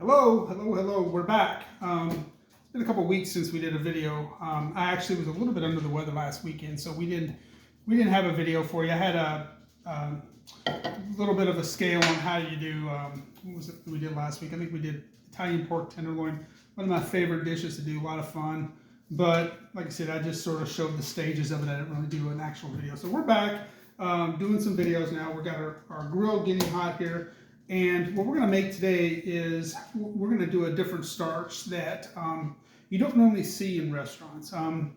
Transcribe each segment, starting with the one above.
Hello. We're back. It's been a couple weeks since we did a video. I actually was a little bit under the weather last weekend, so we didn't have a video for you. I had a little bit of a scale on how you do. What was it that we did last week? I think we did Italian pork tenderloin. One of my favorite dishes to do. A lot of fun. But like I said, I just sort of showed the stages of it. I didn't really do an actual video. So we're back doing some videos now. We got our grill getting hot here. And what we're going to make today is we're going to do a different starch that you don't normally see in restaurants. A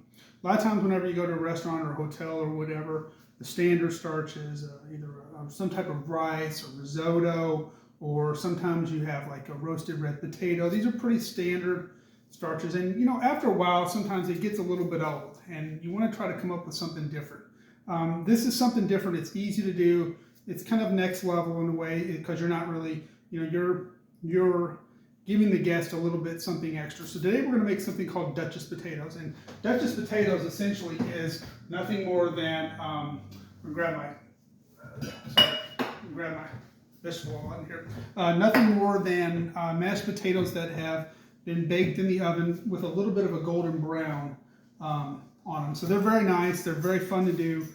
lot of times whenever you go to a restaurant or a hotel or whatever, the standard starch is either some type of rice or risotto, or sometimes you have like a roasted red potato. These are pretty standard starches. And, you know, after a while, sometimes it gets a little bit old and you want to try to come up with something different. This is something different. It's easy to do. It's kind of next level in a way because you're not really, you know, you're giving the guest a little bit something extra. So today we're going to make something called Duchess potatoes. And Duchess potatoes essentially is nothing more than, grab my vegetable oil in here. Nothing more than mashed potatoes that have been baked in the oven with a little bit of a golden brown on them. So they're very nice. They're very fun to do.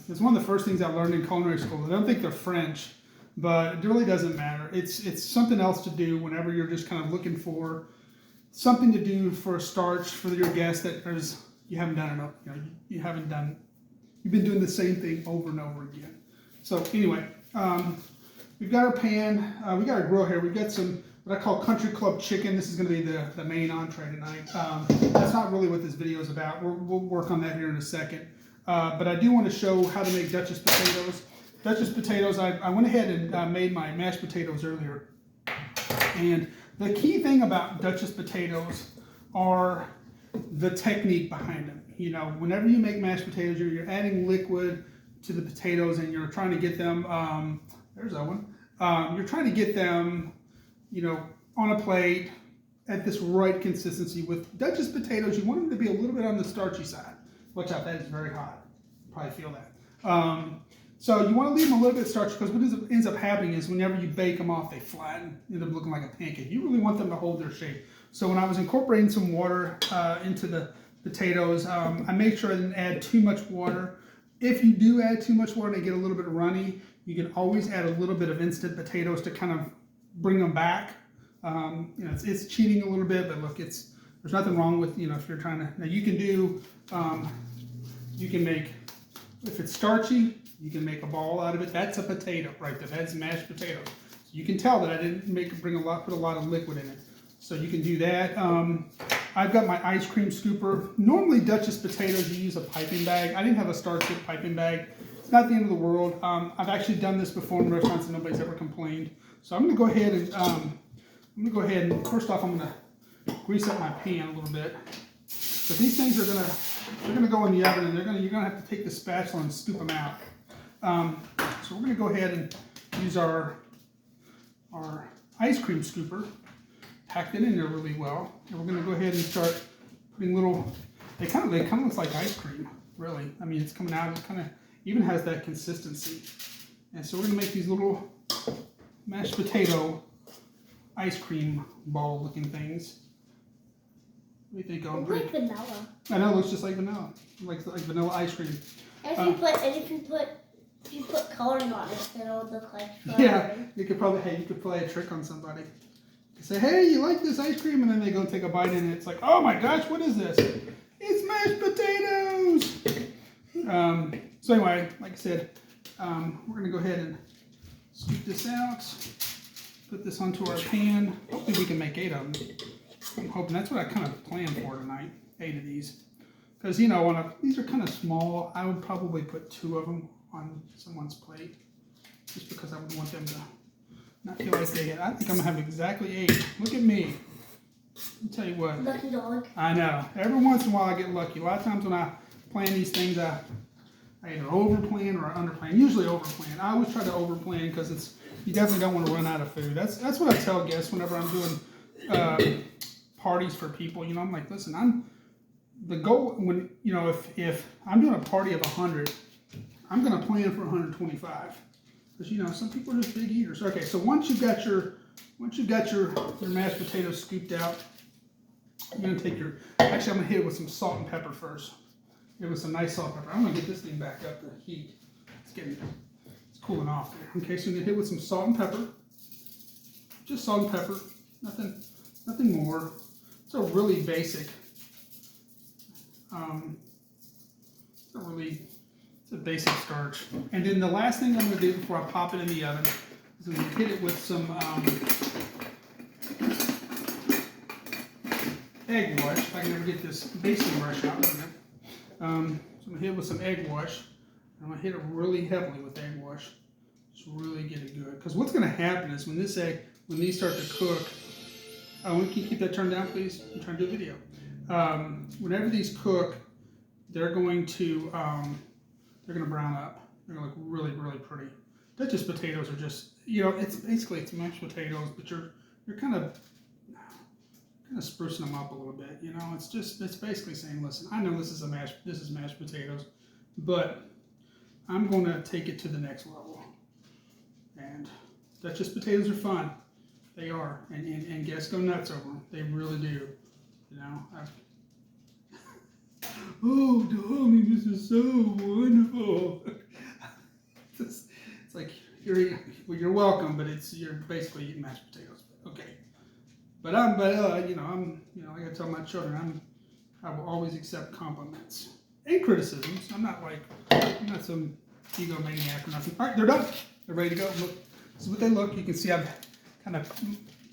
It's one of the first things I learned in culinary school. I don't think they're French, but it really doesn't matter. It's something else to do whenever you're just kind of looking for something to do for a starch for your guests that you haven't done enough. You know, you've been doing the same thing over and over again. So anyway, we've got our pan. We got our grill here. We've got some what I call country club chicken. This is going to be the main entree tonight. That's not really what this video is about. We'll work on that here in a second. But I do want to show how to make Duchess potatoes. Duchess potatoes, I went ahead and made my mashed potatoes earlier. And the key thing about Duchess potatoes are the technique behind them. You know, whenever you make mashed potatoes, you're adding liquid to the potatoes and you're trying to get them, there's that one. You're trying to get them, you know, on a plate at this right consistency. With Duchess potatoes, you want them to be a little bit on the starchy side. Watch out, that is very hot. You probably feel that. So you want to leave them a little bit starchy because what ends up happening is whenever you bake them off, they flatten, end up looking like a pancake. You really want them to hold their shape. So when I was incorporating some water into the potatoes, I made sure I didn't add too much water. If you do add too much water and they get a little bit runny, you can always add a little bit of instant potatoes to kind of bring them back. You know, it's cheating a little bit, but look, there's nothing wrong with, you know, if you're trying to, now you can do, you can make, if it's starchy, you can make a ball out of it. That's a potato right there. That's mashed potato. So you can tell that I didn't put a lot of liquid in it. So you can do that. I've got my ice cream scooper. Normally Duchess potatoes, you use a piping bag. I didn't have a Starship piping bag. It's not the end of the world. I've actually done this before in restaurants and nobody's ever complained. So I'm going to go ahead and first off I'm going to grease up my pan a little bit. So these things they're gonna go in the oven, and you're gonna have to take the spatula and scoop them out. So we're gonna go ahead and use our ice cream scooper, pack it in there really well, and we're gonna go ahead and start putting little. They kind of look like ice cream, really. I mean, it's coming out. It kind of even has that consistency. And so we're gonna make these little mashed potato ice cream ball looking things. What do you think, Andre? Like vanilla. I know, it looks just like vanilla, like vanilla ice cream. And if you put coloring on it, then it'll look like strawberry. Yeah, you could play a trick on somebody. You say, hey, you like this ice cream? And then they go take a bite and it's like, oh my gosh, what is this? It's mashed potatoes. So anyway, like I said, we're gonna go ahead and scoop this out, put this onto our pan. Hopefully we can make 8 of them. I'm hoping that's what I kind of planned for tonight, 8 of these. Because, you know, these are kind of small. I would probably put 2 of them on someone's plate. Just because I would want them to not feel like they, I think I'm going to have exactly 8. Look at me. I'll tell you what. Lucky dog. I know. Every once in a while I get lucky. A lot of times when I plan these things, I either overplan or I underplan. Usually overplan. I always try to overplan because you definitely don't want to run out of food. That's what I tell guests whenever I'm doing parties for people. You know, I'm like, listen, the goal when, you know, if I'm doing a party of 100, I'm going to plan for 125 because, you know, some people are just big eaters. Okay, so once you've got your once you've got your mashed potatoes scooped out, you're gonna take your, actually I'm gonna hit it with some salt and pepper first. Hit it with some nice salt and pepper. I'm gonna get this thing back up to heat. It's cooling off there. Okay, so I'm gonna hit it with some salt and pepper. Just salt and pepper, nothing more. It's a really basic, it's a basic starch. And then the last thing I'm gonna do before I pop it in the oven is I'm gonna hit it with some egg wash. If I can ever get this basting brush out. So I'm gonna hit it with some egg wash. I'm gonna hit it really heavily with egg wash. Just really get it good. Because what's gonna happen is when these start to cook, can you keep that turned down, please? I'm trying to do a video. Whenever these cook, they're going to brown up. They're gonna look really, really pretty. Duchess potatoes are just, it's mashed potatoes, but you're kind of sprucing them up a little bit. It's basically saying, listen, I know this is mashed potatoes, but I'm going to take it to the next level. And Duchess potatoes are fun. They are, and guests go nuts over them. They really do. Oh, Tommy, this is so wonderful. It's like you're welcome, but you're basically eating mashed potatoes. Okay, but I gotta tell my children I will always accept compliments and criticisms. I'm not some egomaniac or nothing. All right, they're done. They're ready to go. Look, this is what they look. You can see I've kind of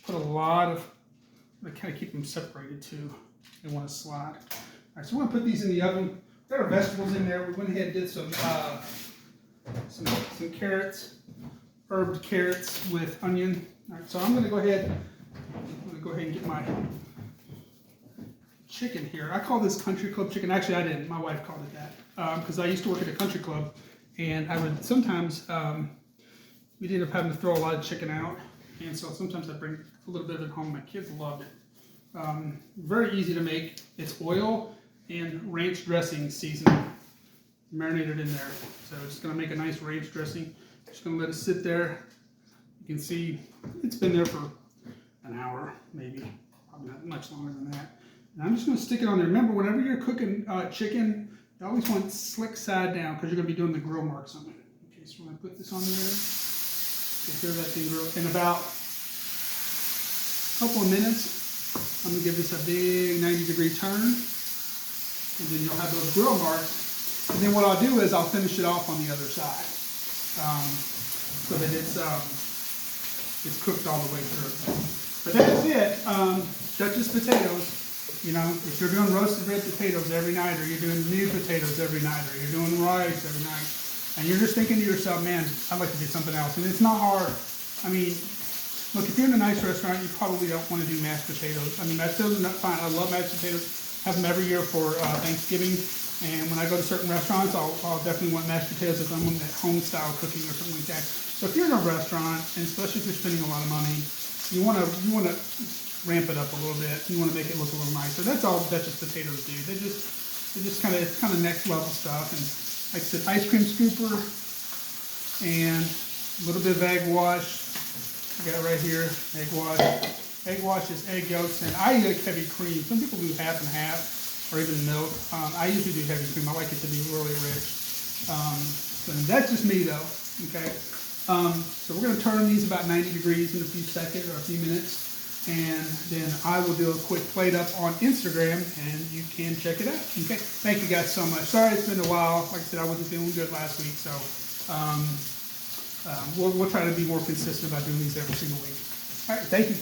put a lot of, I kind of keep them separated too. They want to slide. All right, so we're gonna put these in the oven. We've got our vegetables in there. We went ahead and did some carrots, herbed carrots with onion. All right, so I'm gonna go ahead and get my chicken here. I call this country club chicken. Actually, I didn't. My wife called it that because I used to work at a country club, and I would sometimes we'd end up having to throw a lot of chicken out, and so sometimes I bring a little bit of it home. My kids loved it. Very easy to make. It's oil and ranch dressing seasoning marinated in there. So it's going to make a nice ranch dressing. Just going to let it sit there. You can see it's been there for an hour, maybe, probably not much longer than that. And I'm just going to stick it on there. Remember, whenever you're cooking chicken, you always want slick side down because you're going to be doing the grill marks on it. Okay, so we're going to put this on there. You can hear that thing grill. In about a couple of minutes, I'm going to give this a big 90-degree turn. And then you'll have those grill marks. And then what I'll do is I'll finish it off on the other side. So that it's cooked all the way through. But that's it. Duchess potatoes. If you're doing roasted red potatoes every night, or you're doing new potatoes every night, or you're doing rice every night, and you're just thinking to yourself, man, I'd like to do something else. And it's not hard. I mean, look, if you're in a nice restaurant, you probably don't want to do mashed potatoes. I mean, mashed potatoes are not fine. I love mashed potatoes. Have them every year for Thanksgiving. And when I go to certain restaurants, I'll definitely want mashed potatoes if I'm on that home-style cooking or something like that. So if you're in a restaurant, and especially if you're spending a lot of money, you want to ramp it up a little bit. You want to make it look a little nicer. That's all Duchess potatoes do. It's kind of next level stuff. And like I said, ice cream scooper and a little bit of egg wash. I got right here, egg wash. Egg wash is egg yolks, and I like heavy cream. Some people do half and half, or even milk. I usually do heavy cream. I like it to be really rich. And that's just me, though. Okay. So we're going to turn these about 90 degrees in a few seconds or a few minutes, and then I will do a quick plate up on Instagram, and you can check it out. Okay. Thank you guys so much. Sorry it's been a while. Like I said, I wasn't feeling good last week, so we'll try to be more consistent about doing these every single week. All right. Thank you.